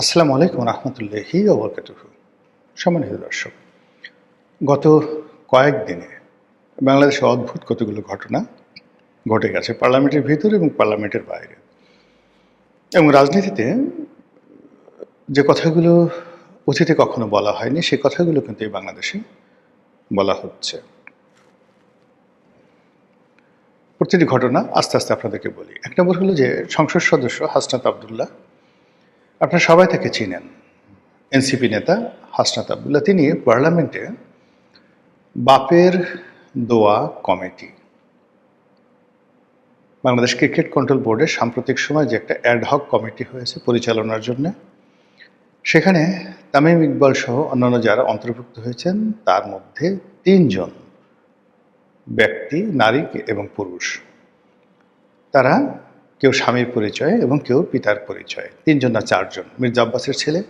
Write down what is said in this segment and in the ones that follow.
আসসালামু আলাইকুম রহমতুল্লাহি ওয়া বারাকাতুহু। সম্মানিত দর্শক, গত কয়েকদিনে বাংলাদেশে অদ্ভুত কতগুলো ঘটনা ঘটে গেছে পার্লামেন্টের ভিতরে এবং পার্লামেন্টের বাইরে। এবং রাজনীতিতে যে কথাগুলো অতীতে কখনো বলা হয়নি, সে কথাগুলো কিন্তু এই বাংলাদেশে বলা হচ্ছে। প্রতিটি ঘটনা আস্তে আস্তে আপনাদেরকে বলি। এক নম্বর হলো যে সংসদ সদস্য হাসনাত আবদুল্লাহ, আপনারা সবাই তাকে চিনেন। এনসিপি নেতা হাসনাত আবদুল্লাহ, তিনি পার্লামেন্টে বাপের দোয়া কমিটি, বাংলাদেশ ক্রিকেট কন্ট্রোল বোর্ডের সাম্প্রতিক সময় যে একটা অ্যাডহক কমিটি হয়েছে পরিচালনার জন্য, সেখানে তামিম ইকবাল সহ অন্যান্য যারা অন্তর্ভুক্ত হয়েছেন তার মধ্যে ৩ জন ব্যক্তি, নারী এবং পুরুষ, তারা কেউ স্বামীর পরিচয়ে এবং কেউ পিতার পরিচয়ে, ৩ জন না ৪ জন, মির্জা আব্বাসের ছেলে,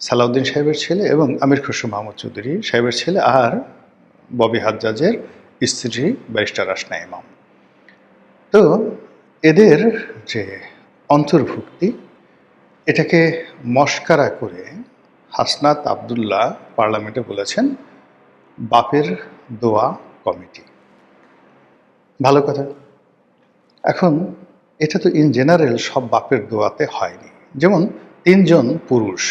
সালাউদ্দিন সাহেবের ছেলে এবং আমির খসরু মাহমুদ চৌধুরী সাহেবের ছেলে, আর ববি হাজ্জাজের স্ত্রী ব্যারিস্টার রাসনা ইমাম। তো এদের যে অন্তর্ভুক্তি, এটাকে মশকারা করে হাসনাত আবদুল্লাহ পার্লামেন্টে বলেছেন বাপের দোয়া কমিটি। ভালো কথা। এখন এটা তো ইন জেনারেল সব বাপের দোয়াতে হয়নি। যেমন ৩ জন পুরুষ,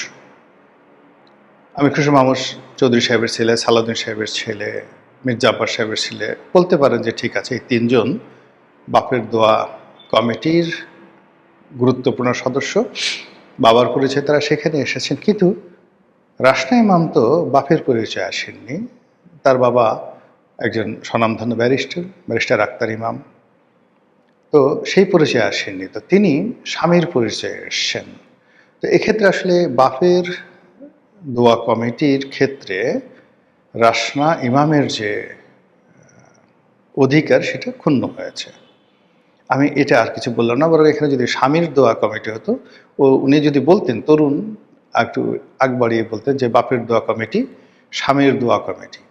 আমির খসরু মাহমুদ চৌধুরী সাহেবের ছেলে, সালাউদ্দিন সাহেবের ছেলে, মির্জা আব্বাস সাহেবের ছেলে, বলতে পারেন যে ঠিক আছে, এই ৩ জন বাপের দোয়া কমিটির গুরুত্বপূর্ণ সদস্য, বাবার পরিচয় তারা সেখানে এসেছেন। কিন্তু রাসনা ইমাম তো বাপের পরিচয় আসেননি। তার বাবা একজন স্বনামধন্য ব্যারিস্টার আক্তার ইমাম, তো সেই পরিচয় আসেননি। তো তিনি স্বামীর পরিচয়ে এসছেন। তো এক্ষেত্রে আসলে বাপের দোয়া কমিটির ক্ষেত্রে রাসনা ইমামের যে অধিকার, সেটা ক্ষুণ্ণ হয়েছে। আমি এটা আর কিছু বললাম না, বরং এখানে যদি স্বামীর দোয়া কমিটি হতো, উনি যদি বলতেন, তরুণ একটু আগ বাড়িয়ে বলতেন যে বাপের দোয়া কমিটি, স্বামীর দোয়া কমিটি,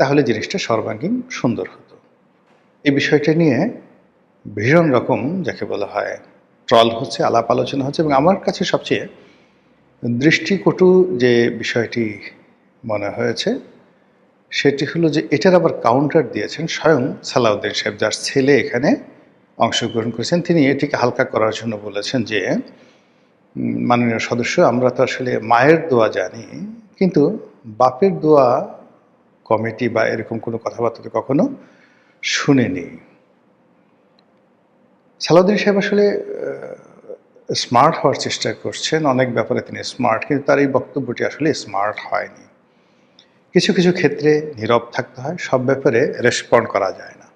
তাহলে জিনিসটা সর্বাঙ্গীন সুন্দর হতো। এই বিষয়টা নিয়ে ভীষণ রকম যাকে বলা হয় ট্রল হচ্ছে, আলাপ আলোচনা হচ্ছে, এবং আমার কাছে সবচেয়ে দৃষ্টিকটু যে বিষয়টি মনে হয়েছে সেটি হলো যে এটার আবার কাউন্টার দিয়েছেন স্বয়ং সালাউদ্দিন সাহেব, যার ছেলে এখানে অংশগ্রহণ করেছেন। তিনি এটিকে হালকা করার জন্য বলেছেন যে মাননীয় সদস্য, আমরা তো আসলে মায়ের দোয়া জানি, কিন্তু বাপের দোয়া কমিটি বা এরকম কোনো কথাবার্তা তো কখনো শুনেনি। সালাউদ্দিন সাহেব আসলে স্মার্ট হওয়ার চেষ্টা করছেন, অনেক ব্যাপারে তিনি স্মার্ট, কিন্তু তার এই বক্তব্যটি আসলে স্মার্ট হয়নি। কিছু কিছু ক্ষেত্রে নীরব থাকতে হয়, সব ব্যাপারে রেসপন্ড করা যায় না।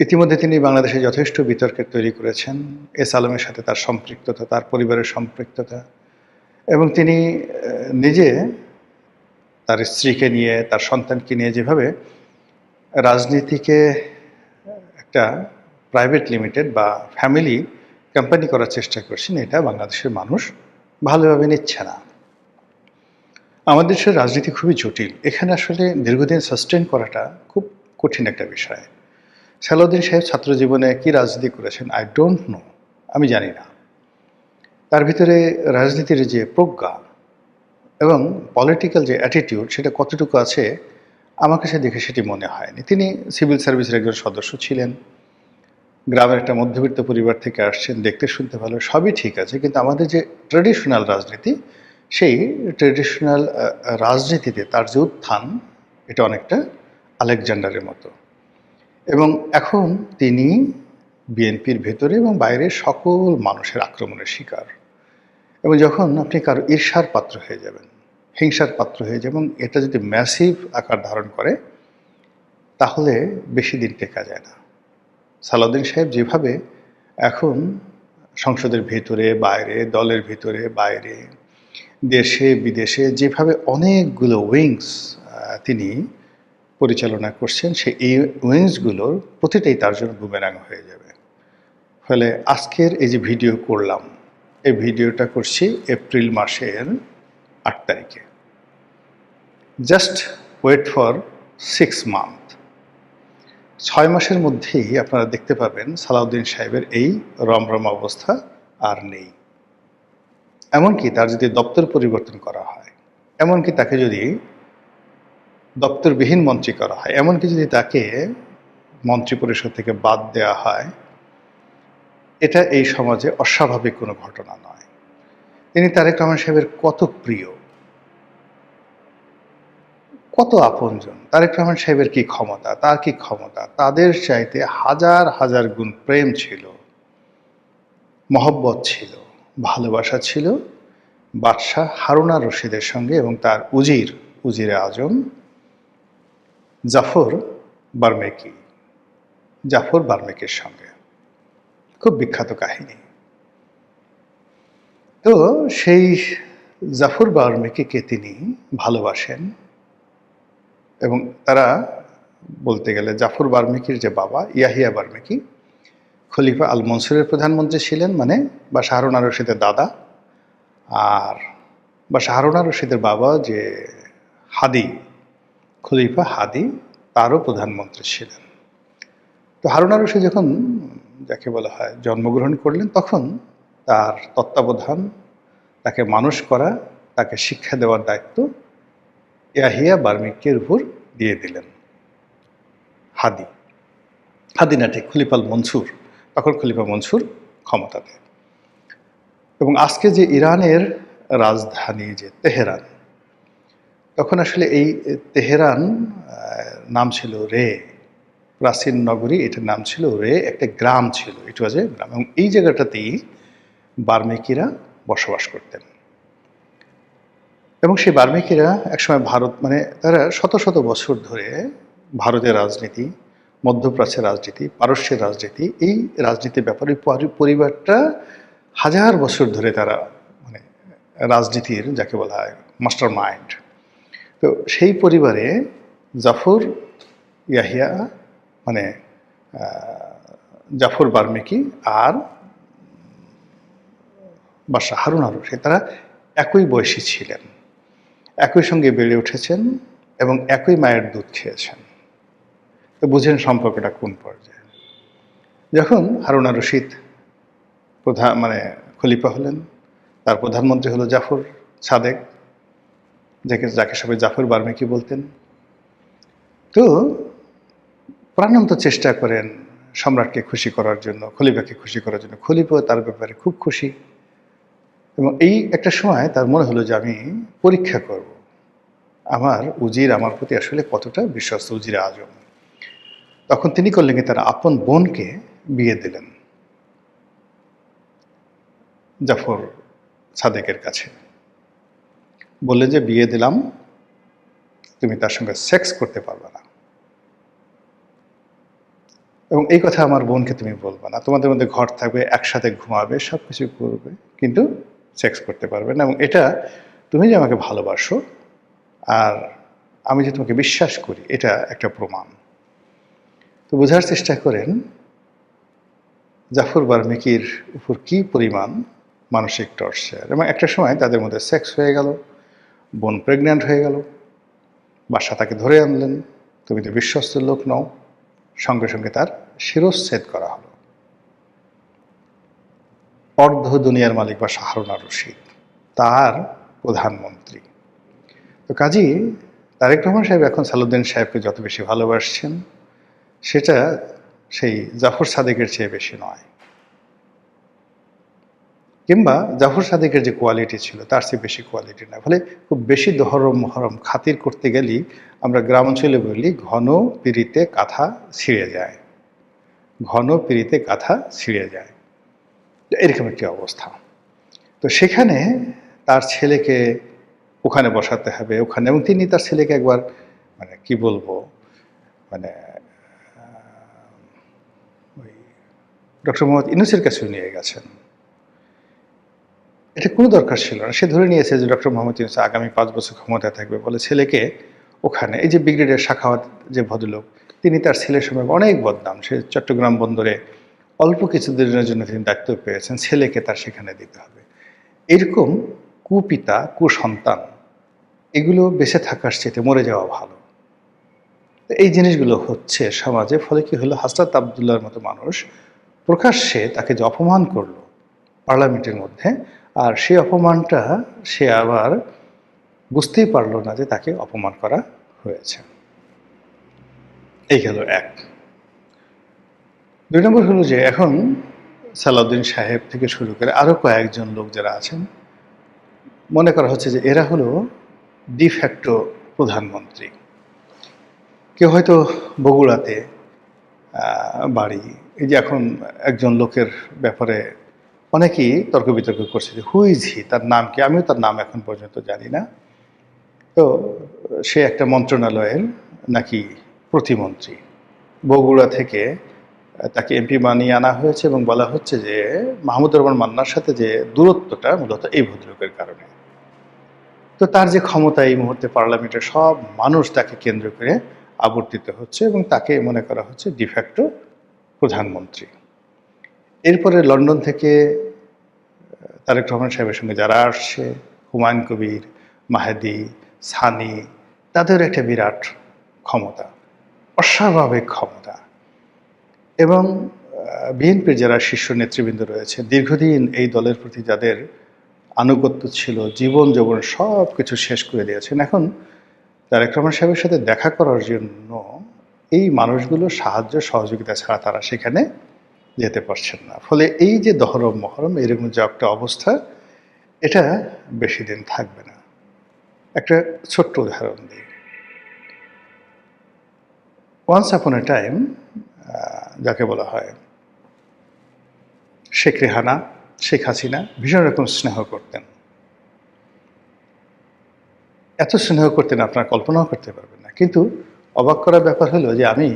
ইতিমধ্যে তিনি বাংলাদেশে যথেষ্ট বিতর্কের তৈরি করেছেন এস আলমের সাথে তার সম্পৃক্ততা, তার পরিবারের সম্পৃক্ততা, এবং তিনি নিজে তার স্ত্রীকে নিয়ে, তার সন্তানকে নিয়ে যেভাবে রাজনীতিকে একটা প্রাইভেট লিমিটেড বা ফ্যামিলি কোম্পানি করার চেষ্টা করছেন, এটা বাংলাদেশের মানুষ ভালোভাবে নিচ্ছে না। আমাদের দেশের রাজনীতি খুবই জটিল, এখানে আসলে দীর্ঘদিন সাস্টেন করাটা খুব কঠিন একটা বিষয়। সালাউদ্দিন সাহেব ছাত্র জীবনে কী রাজনীতি করেছেন আই ডোন্ট নো, আমি জানি না। তার ভিতরে রাজনীতির যে প্রজ্ঞা এবং পলিটিক্যাল যে অ্যাটিটিউড, সেটা কতটুকু আছে আমার কাছে দেখে সেটি মনে হয়নি। তিনি সিভিল সার্ভিসের একজন সদস্য ছিলেন, গ্রামের একটা মধ্যবিত্ত পরিবার থেকে আসছেন, দেখতে শুনতে ভালো, সবই ঠিক আছে, কিন্তু আমাদের যে ট্র্যাডিশনাল রাজনীতি, সেই ট্র্যাডিশনাল রাজনীতিতে তার যে উত্থান, এটা অনেকটা আলেকজান্ডারের মতো। এবং এখন তিনি বিএনপির ভেতরে এবং বাইরে সকল মানুষের আক্রমণের শিকার। এবং যখন আপনি কারো ঈর্ষার পাত্র হয়ে যাবেন, হিংসার পাত্র হয়ে যাবেন, এটা যদি ম্যাসিভ আকার ধারণ করে, তাহলে বেশি দিন টেকা যায় না। সালাউদ্দিন সাহেব যেভাবে এখন সংসদের ভেতরে বাইরে, দলের ভিতরে বাইরে, দেশে বিদেশে যেভাবে অনেকগুলো উইংস তিনি পরিচালনা করছেন, এই উইংসগুলোর প্রতিটাই তার জন্য বুমেরাং হয়ে যাবে। ফলে আজকের এই যে ভিডিও করলাম, এই ভিডিওটা করছি এপ্রিল মাসের ৮ তারিখে। জাস্ট ওয়েট ফর 6 মান্থ, 6 মাসের মধ্যেই আপনারা দেখতে পাবেন সালাউদ্দিন সাহেবের এই রমরমা অবস্থা আর নেই। এমনকি তার যদি দপ্তর পরিবর্তন করা হয়, এমনকি তাকে যদি দপ্তরবিহীন মন্ত্রী করা হয়, এমনকি যদি তাকে মন্ত্রিপরিষদ থেকে বাদ দেওয়া হয়, এটা এই সমাজে অস্বাভাবিক কোনো ঘটনা নয়। তিনি তারেক রহমান সাহেবের কত প্রিয়, কত আপনজন। তারেক রহমান সাহেবের কি ক্ষমতা, তার কি ক্ষমতা, তাদের চাইতে হাজার হাজার গুণ প্রেম ছিল, মহব্বত ছিল, ভালোবাসা ছিল বাদশাহ হারুন আর রশিদের সঙ্গে এবং তার উজিরে আজম জাফর বার্মেকির সঙ্গে। খুব বিখ্যাত কাহিনী। তো সেই জাফর বার্মেকিকে তিনি ভালোবাসেন এবং তারা বলতে গেলে জাফর বার্মেকির যে বাবা ইয়াহিয়া বার্মেকি খলিফা আল মনসুরের প্রধানমন্ত্রী ছিলেন, মানে বাদশাহ হারুন আর রশিদের দাদা। আর বাদশাহ হারুন আর রশিদের বাবা যে খলিফা হাদি, তারও প্রধানমন্ত্রী ছিলেন। তো হারুন আর রশিদ যখন যাকে বলা হয় জন্মগ্রহণ করলেন, তখন তার তত্ত্বাবধান, তাকে মানুষ করা, তাকে শিক্ষা দেওয়ার দায়িত্ব ইয়াহিয়া বার্মেকির উপর দিয়ে দিলেন হাদি না, ঠিক খলিফা আল মনসুর। তখন খলিফা মনসুর ক্ষমতা দেয়। এবং আজকে যে ইরানের রাজধানী যে তেহরান, তখন আসলে এই তেহরান নাম ছিল রে, প্রাচীন নগরী, এটার নাম ছিল রে, একটা গ্রাম ছিল, ইট ওয়াজ এ গ্রাম। এবং এই জায়গাটাতেই বার্মেকিরা বসবাস করতেন। এবং সেই বার্মেকিরা একসময় তারা শত শত বছর ধরে ভারতের রাজনীতি, মধ্যপ্রাচ্যের রাজনীতি, পারস্যের রাজনীতি, এই রাজনীতির ব্যাপারে পরিবারটা হাজার বছর ধরে তারা রাজনীতির যাকে বলা হয় মাস্টার মাইন্ড। তো সেই পরিবারে জাফর বার্মেকি আর বাদশাহ হারুন আর রশিদ তারা একই বয়সী ছিলেন, একই সঙ্গে বেড়ে উঠেছেন এবং একই মায়ের দুধ খেয়েছেন। তো বুঝেন সম্পর্কটা কোন পর্যায়ে। যখন হারুন আর রশিদ খলিফা হলেন, তার প্রধানমন্ত্রী হলো জাফর সাদেক, যাকে সবাই জাফর বার্মেকি বলতেন। তো প্রাণান্ত চেষ্টা করেন সম্রাটকে খুশি করার জন্য, খলিফাকে খুশি করার জন্য। খলিফা তার ব্যাপারে খুব খুশি এবং এই একটা সময় তার মনে হলো যে আমি পরীক্ষা করব আমার আমার প্রতি আসলে কতটা বিশ্বস্ত উজিরে আজম। তখন তিনি করলেন কি, তার আপন বোনকে বিয়ে দিলেন জাফর সাদেকের কাছে। বললেন যে বিয়ে দিলাম, তুমি তার সঙ্গে সেক্স করতে পারবে না, এবং এই কথা আমার বোনকে তুমি বলবে না। তোমাদের মধ্যে ঘর থাকবে, একসাথে ঘুমাবে, সব কিছু করবে, কিন্তু সেক্স করতে পারবে না। এবং এটা তুমি যে আমাকে ভালোবাসো আর আমি যে তোমাকে বিশ্বাস করি, এটা একটা প্রমাণ। তো বোঝার চেষ্টা করেন জাফর বার্মেকির উপর কি পরিমাণ মানসিক টর্চার। এবং একটা সময় তাদের মধ্যে সেক্স হয়ে গেল, বোন প্রেগন্যান্ট হয়ে গেল, বাদশা তাকে ধরে আনলেন, তুমি তো বিশ্বস্ত লোক নও। সঙ্গে সঙ্গে তার শিরচ্ছেদ করা হলো। অর্ধ দুনিয়ার মালিক বাদশাহ হারুন আর রশিদ, তার প্রধানমন্ত্রী। তো কাজী তারেক রহমান সাহেব এখন সালাউদ্দিন সাহেবকে যত বেশি ভালোবাসছেন, সেটা সেই জাফর সাদেকের চেয়ে বেশি নয়, কিংবা জাফর সাদেকের যে কোয়ালিটি ছিল তার চেয়ে বেশি কোয়ালিটি না। ফলে খুব বেশি দহরম মহরম খাতির করতে গেলেই আমরা গ্রাম অঞ্চলে বলি ঘন পিড়িতে কাঁথা ছিঁড়ে যায়, ঘন পিড়িতে কাঁথা ছিঁড়ে যায়, এরকম একটি অবস্থা। তো সেখানে তার ছেলেকে ওখানে বসাতে হবে, ওখানে, এবং তিনি তার ছেলেকে একবার কি বলবো ওই ডক্টর মোহাম্মদ ইউনূসের কাছেও নিয়ে গেছেন। এটা কোনো দরকার ছিল না। সে ধরে নিয়েছে যে ডক্টর মোহাম্মদ ইউনূস আগামী ৫ বছর ক্ষমতায় থাকবে বলে ছেলেকে ওখানে, এই যে ব্রিগেডিয়ার সাখাওয়াত যে ভদ্রলোক, তিনি তার ছেলের সময় অনেক বদনাম, সে চট্টগ্রাম বন্দরে অল্প কিছুদিনের জন্য তিনি দায়িত্ব পেয়েছেন, ছেলেকে তার সেখানে দিতে হবে। এরকম কুপিতা, কুসন্তান, এগুলো বেঁচে থাকার চেয়ে মরে যাওয়া ভালো। এই জিনিসগুলো হচ্ছে সমাজে। ফলে কি হলো, হাসরাত আবদুল্লাহর মতো মানুষ প্রকাশ্যে তাকে যে অপমান করলো পার্লামেন্টের মধ্যে, আর সেই অপমানটা সে আবার বুঝতেই পারল না যে তাকে অপমান করা হয়েছে। এই গেল এক। ২ নম্বর হলো যে এখন সালাউদ্দিন সাহেব থেকে শুরু করে আরও কয়েকজন লোক যারা আছেন, মনে করা হচ্ছে যে এরা হলো ডিফ্যাক্টো প্রধানমন্ত্রী। কেউ হয়তো বগুড়াতে বাড়ি। এই যে এখন একজন লোকের ব্যাপারে অনেকেই তর্ক বিতর্ক করছে যে হু ইজ হি, তার নাম কি? আমিও তার নাম এখন পর্যন্ত জানি না। তো সে একটা মন্ত্রণালয়ের নাকি প্রতিমন্ত্রী। বগুড়া থেকে তাকে এমপি বানিয়ে আনা হয়েছে এবং বলা হচ্ছে যে মাহমুদুর রহমান মান্নার সাথে যে দূরত্বটা মূলত এই ভদ্রলোকের কারণে। তো তার যে ক্ষমতা এই মুহূর্তে পার্লামেন্টের সব মানুষ তাকে কেন্দ্র করে আবর্তিত হচ্ছে এবং তাকে মনে করা হচ্ছে ডিফ্যাক্টো প্রধানমন্ত্রী। এরপরে লন্ডন থেকে তারেক রহমান সাহেবের সঙ্গে যারা আসছে, হুমায়ুন কবির, মাহেদী, সানি, তাদের একটা বিরাট ক্ষমতা, অস্বাভাবিক ক্ষমতা। এবং বিএনপির যারা শীর্ষ নেতৃবৃন্দ রয়েছে, দীর্ঘদিন এই দলের প্রতি যাদের আনুগত্য ছিল, জীবন যৌবন সব কিছু শেষ করে দিয়েছেন। এখন তারেক রহমান সাহেবের সাথে দেখা করার জন্য এই মানুষগুলো সাহায্য সহযোগিতা ছাড়া তারা সেখানে যেতে পারছেন না। ফলে এই যে দহরম মহরম এরকম যে একটা অবস্থা, এটা বেশি দিন থাকবে না। একটা ছোট্ট উদাহরণ দিই। ওয়ান্স আপন এ টাইম যাকে বলা হয় শেখ রেহানা, শেখ হাসিনা ভীষণ রকম স্নেহ করতেন। এত স্নেহ করতেন আপনারা কল্পনাও করতে পারবেন না। কিন্তু অবাক করার ব্যাপার হলো যে আমি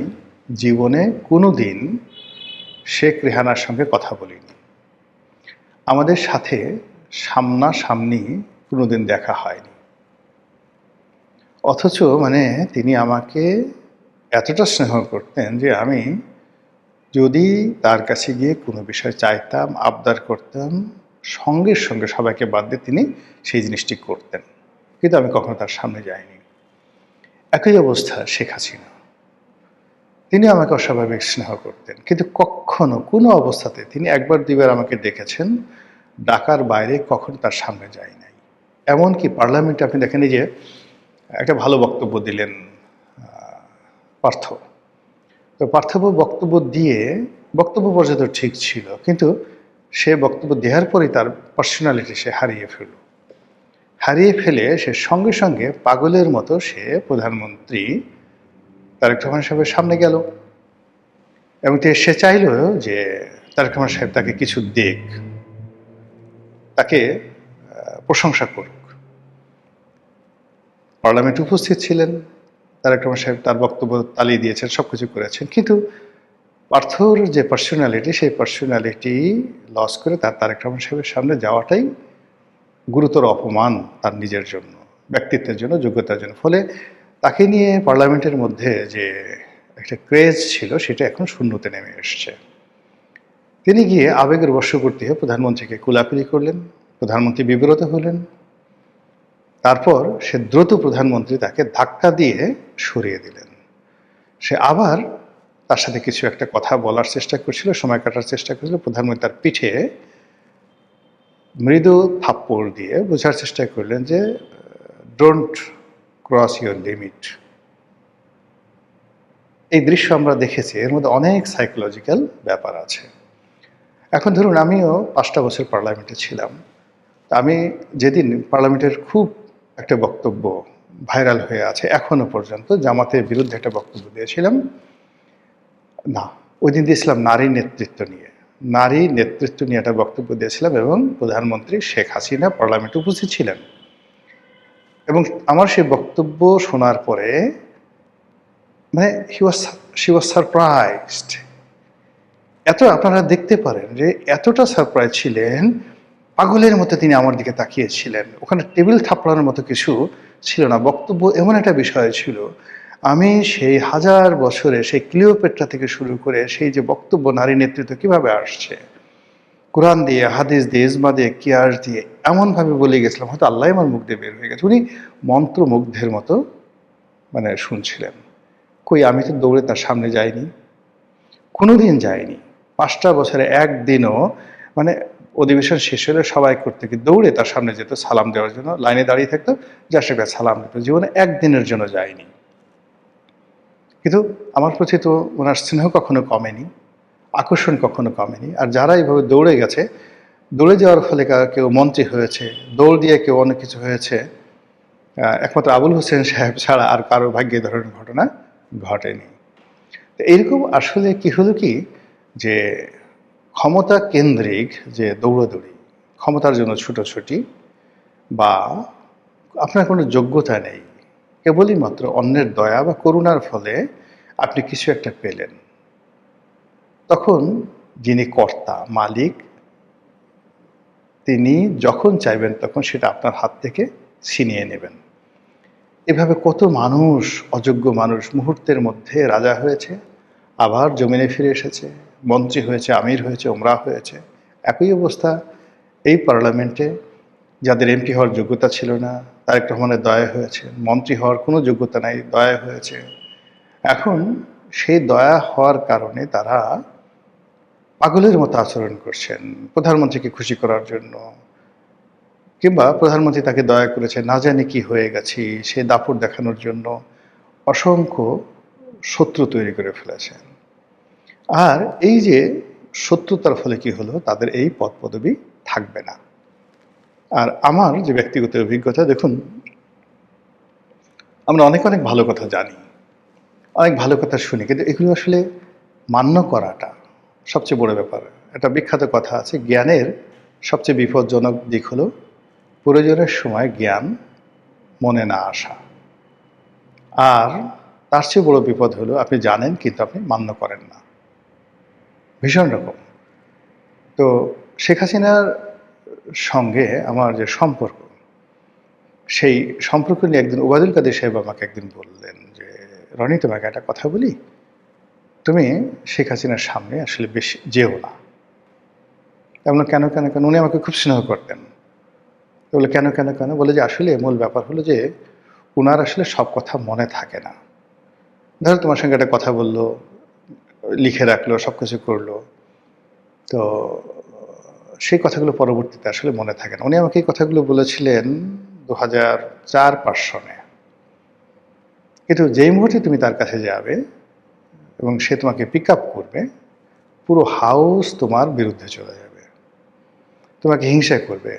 জীবনে কোনো দিন শেখ রেহানার সঙ্গে কথা বলিনি। আমাদের সাথে সামনাসামনি কোনোদিন দেখা হয়নি। অথচ মানে তিনি আমাকে এতটা স্নেহ করতেন যে আমি যদি তার কাছে গিয়ে কোনো বিষয় চাইতাম, আবদার করতাম, সঙ্গে সঙ্গে সবাইকে বাদ দিয়ে তিনি সেই জিনিসটি করতেন। কিন্তু আমি কখনো তার সামনে যাইনি। একই অবস্থা শেখ হাসিনা। তিনি আমাকে অস্বাভাবিক স্নেহ করতেন, কিন্তু কখনো কোনো অবস্থাতে তিনি একবার দুইবার আমাকে ডেকেছেন, ডাকার বাইরে কখনো তার সামনে যাই নাই। এমনকি পার্লামেন্টে আপনি দেখেন যে একটা ভালো বক্তব্য দিলেন পার্থ। তো পার্থবাবু বক্তব্য দিয়ে বক্তব্য পর্যন্ত ঠিক ছিল, কিন্তু সে বক্তব্য দেওয়ার পরেই তার পার্সোনালিটি সে হারিয়ে ফেলে সে সঙ্গে সঙ্গে পাগলের মতো সে প্রধানমন্ত্রী তারেক রহমান সাহেবের সামনে গেল এবং সে চাইল যে তারেক রহমান সাহেব তাকে কিছু দেখ, তাকে প্রশংসা করুক। পার্লামেন্টে উপস্থিত ছিলেন, তারেক রহমান সাহেব তার বক্তব্য তালিয়ে দিয়েছেন, সব কিছু করেছেন, কিন্তু পার্থর যে পার্সোনালিটি, সেই পার্সোনালিটি লস করে তারেক রহমান সাহেবের সামনে যাওয়াটাই গুরুতর অপমান তার নিজের জন্য, ব্যক্তিত্বের জন্য, যোগ্যতার জন্য। ফলে তাকে নিয়ে পার্লামেন্টের মধ্যে যে একটা ক্রেজ ছিল সেটা এখন শূন্যতে নেমে এসছে। তিনি গিয়ে আবেগের বশবর্তী হয়ে প্রধানমন্ত্রীকে কুলাকুলি করলেন, প্রধানমন্ত্রী বিব্রত হলেন। তারপর সে দ্রুত প্রধানমন্ত্রী তাকে ধাক্কা দিয়ে সরিয়ে দিলেন। সে আবার তার সাথে কিছু একটা কথা বলার চেষ্টা করছিল, সময় কাটার চেষ্টা করছিল। প্রধানমন্ত্রী তার পিঠে মৃদু থাপ্পড় দিয়ে বোঝার চেষ্টা করলেন যে ডোন্ট ক্রস ইউর লিমিট। এই দৃশ্য আমরা দেখেছি, এর মধ্যে অনেক সাইকোলজিক্যাল ব্যাপার আছে। এখন ধরুন আমিও 5টা বছর পার্লামেন্টে ছিলাম। আমি যেদিন পার্লামেন্টের খুব একটা বক্তব্য ভাইরাল হয়ে আছে এখনো পর্যন্ত, জামাতের বিরুদ্ধে একটা বক্তব্য দিয়েছিলাম, না ওই দিন দিয়েছিলাম নারী নেতৃত্ব নিয়ে। নারী নেতৃত্ব নিয়ে একটা বক্তব্য দিয়েছিলাম এবং প্রধানমন্ত্রী শেখ হাসিনা পার্লামেন্টে উপস্থিত ছিলেন। এবং আমার সেই বক্তব্য শোনার পরে মানে শি ওয়াজ সারপ্রাইজড। এত আপনারা দেখতে পারেন যে এতটা সারপ্রাইজ ছিলেন, পাগলের মতো তিনি আমার দিকে তাকিয়েছিলেন। ওখানে টেবিল থাপড়ানোর মতো কিছু ছিল না। বক্তব্য এমন একটা বিষয় ছিল, আমি সেই হাজার বছরে সেই ক্লিওপেট্রা থেকে শুরু করে সেই যে বক্তব্য নারী নেতৃত্ব কিভাবে আসছে, কোরআন দিয়ে, হাদিস দিয়ে, ইজমা দিয়ে, কিয়াস দিয়ে এমনভাবে বলে গেছিলাম, হয়তো আল্লাহ আমার মুখ দিয়ে বের হয়ে গেছে। উনি মন্ত্রমুগ্ধের মতো মানে শুনছিলেন। কই আমি তো দৌড়ে তার সামনে যাইনি, কোনোদিন যাইনি। 5টা বছরে একদিনও মানে অধিবেশন শেষ হলে সবাই করতে কি দৌড়ে তার সামনে যেত সালাম দেওয়ার জন্য, লাইনে দাঁড়িয়ে থাকতো, যার সঙ্গে সালাম দিত। জীবনে একদিনের জন্য যায়নি। কিন্তু আমার প্রতি তো ওনার স্নেহ কখনো কমেনি, আকর্ষণ কখনো কমেনি। আর যারা এইভাবে দৌড়ে গেছে, দৌড়ে যাওয়ার ফলে কেউ মন্ত্রী হয়েছে, দৌড় দিয়ে কেউ অনেক কিছু হয়েছে, একমাত্র আবুল হোসেন সাহেব ছাড়া আর কারো ভাগ্যে এই ধরনের ঘটনা ঘটেনি। তো এইরকম আসলে কি হলো কি, যে ক্ষমতা কেন্দ্রিক যে দৌড়াদৌড়ি, ক্ষমতার জন্য ছুটোছুটি, বা আপনার কোনো যোগ্যতা নেই, কেবলই মাত্র অন্যের দয়া বা করুণার ফলে আপনি কিছু একটা পেলেন, তখন যিনি কর্তা মালিক, তিনি যখন চাইবেন তখন সেটা আপনার হাত থেকে ছিনিয়ে নেবেন। এভাবে কত মানুষ, অযোগ্য মানুষ মুহূর্তের মধ্যে রাজা হয়েছে, আবার জমিনে ফিরে এসেছে, মন্ত্রী হয়েছে, আমির হয়েছে, ওমরা হয়েছে। একই অবস্থা এই পার্লামেন্টে যাদের এমপি হওয়ার যোগ্যতা ছিল না, তারেক রহমানের দয়া হয়েছে, মন্ত্রী হওয়ার কোনো যোগ্যতা নাই, দয়া হয়েছে। এখন সেই দয়া হওয়ার কারণে তারা পাগলের মতো আচরণ করছেন প্রধানমন্ত্রীকে খুশি করার জন্য, কিংবা প্রধানমন্ত্রী তাকে দয়া করেছে, না জানি কি হয়ে গেছি সে দাপট দেখানোর জন্য অসংখ্য শত্রু তৈরি করে ফেলেছেন। আর এই যে শত্রুতার ফলে কি হলো, তাদের এই পদ পদবি থাকবে না। আর আমার যে ব্যক্তিগত অভিজ্ঞতা, দেখুন, আমরা অনেক অনেক ভালো কথা জানি, অনেক ভালো কথা শুনি, কিন্তু এগুলো আসলে মান্য করাটা সবচেয়ে বড় ব্যাপার। একটা বিখ্যাত কথা আছে, জ্ঞানের সবচেয়ে বিপজ্জনক দিক হলো প্রয়োজনের সময় জ্ঞান মনে না আসা। আর তার চেয়ে বড় বিপদ হলো আপনি জানেন কিন্তু আপনি মান্য করেন না। ভীষণ রকম। তো শেখ হাসিনার সঙ্গে আমার যে সম্পর্ক, সেই সম্পর্ক নিয়ে একদিন ওবায়দুল কাদের সাহেব আমাকে একদিন বললেন যে, রনি, তোমাকে একটা কথা বলি, তুমি শেখ হাসিনার সামনে আসলে বেশি যেও না। এমন কেন কেন কেন? উনি আমাকে খুব স্নেহ করতেন। বলে কেন কেন কেন? বলে যে আসলে মূল ব্যাপার হলো যে উনার আসলে সব কথা মনে থাকে না। ধরো তোমার সঙ্গে একটা কথা বললো, লিখে রাখলো, সব কিছু করলো, তো সেই কথাগুলো পরবর্তীতে আসলে মনে থাকে না। উনি আমাকে এই কথাগুলো বলেছিলেন 2004-5 সনে। কিন্তু যেই মুহূর্তে তুমি তার কাছে যাবে এবং সে তোমাকে পিক আপ করবে, পুরো হাউস তোমার বিরুদ্ধে চলে যাবে, তোমাকে হিংসা করবে,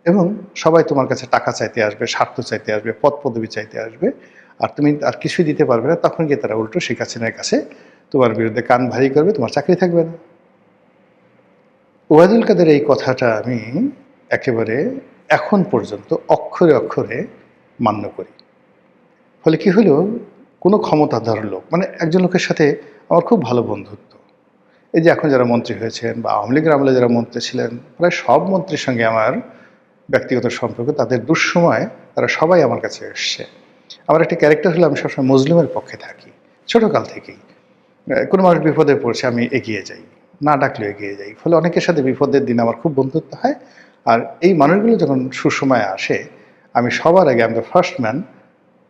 এবং সবাই তোমার কাছে টাকা চাইতে আসবে, স্বার্থ চাইতে আসবে, পদ পদবি চাইতে আসবে, আর তুমি আর কিছুই দিতে পারবে না। তখন গিয়ে তারা উল্টো শেখ হাসিনার কাছে তোমার বিরুদ্ধে কান ভারী করবে, তোমার চাকরি থাকবে না। ওবায়দুল কাদের এই কথাটা আমি একেবারে এখন পর্যন্ত অক্ষরে অক্ষরে মান্য করি। ফলে কি হলো, কোনো ক্ষমতাধর লোক, মানে একজন লোকের সাথে আমার খুব ভালো বন্ধুত্ব, এই যে এখন যারা মন্ত্রী হয়েছেন বা আওয়ামী লীগের আমলে যারা মন্ত্রী ছিলেন, প্রায় সব মন্ত্রীর সঙ্গে আমার ব্যক্তিগত সম্পর্ক, তাদের দুঃসময় তারা সবাই আমার কাছে এসছে। আমার একটা ক্যারেক্টার হলো আমি সবসময় মজলুমের পক্ষে থাকি, ছোটোকাল থেকেই। কোনো মানুষ বিপদে পড়ছে আমি এগিয়ে যাই, না ডাকলেও এগিয়ে যাই। ফলে অনেকের সাথে বিপদের দিন আমার খুব বন্ধুত্ব হয়। আর এই মানুষগুলো যখন সুসময়ে আসে, আমি সবার আগে, আমি দ্য ফার্স্ট ম্যান,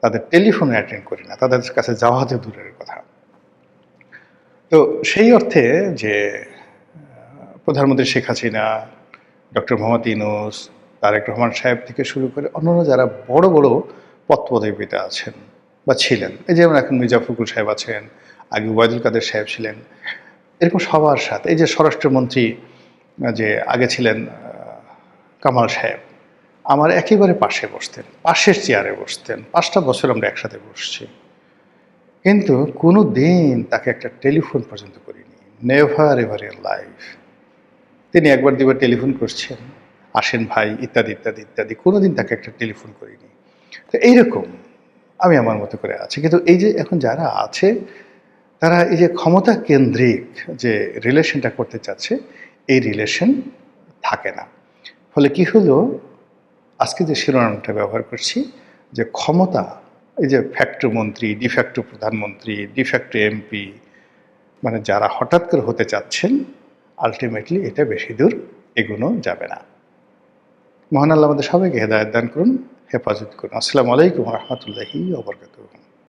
তাদের টেলিফোনে অ্যাটেন্ড করি না, তাদের কাছে যাওয়া হতে দূরের কথা। তো সেই অর্থে যে প্রধানমন্ত্রী শেখ হাসিনা, ডক্টর মোহাম্মদ ইউনূস, তারেক রহমান সাহেব থেকে শুরু করে অন্যান্য যারা বড় বড় পদ পদবিতে আছেন বা ছিলেন, এই যেমন এখন মির্জা ফখরুল সাহেব আছেন, আগে ওবায়দুল কাদের সাহেব ছিলেন, এরকম সবার সাথে, এই যে স্বরাষ্ট্রমন্ত্রী যে আগে ছিলেন কামাল সাহেব, আমার একেবারে পাশে বসতেন, পাশের চেয়ারে বসতেন, 5টা বছর আমরা একসাথে বসছি, কিন্তু কোনো দিন তাকে একটা টেলিফোন পর্যন্ত করিনি। Never ever in life. তিনি একবার দুবার টেলিফোন করছেন, আসেন ভাই, ইত্যাদি ইত্যাদি ইত্যাদি, কোনোদিন তাকে একটা টেলিফোন করিনি। তো এইরকম আমি আমার মতো করে আছি। কিন্তু এই যে এখন যারা আছে, তারা এই যে ক্ষমতা কেন্দ্রিক যে রিলেশনটা করতে চাচ্ছে, এই রিলেশন থাকে না। ফলে কি হলো, আজকে যে শিরোনামটা ব্যবহার করছি, যে ক্ষমতা, এই যে ফ্যাক্টো মন্ত্রী, ডিফ্যাক্টো প্রধানমন্ত্রী, ডিফ্যাক্টো এমপি, মানে যারা হঠাৎ করে হতে চাচ্ছেন, আলটিমেটলি এটা বেশি দূর এগোনো যাবে না। মহান আল্লাহ আমাদের সবাইকে হেদায়েত দান করুন, হেফাজত করুন। আসসালামু আলাইকুম ওয়া রাহমাতুল্লাহি ওয়া বারাকাতুহু।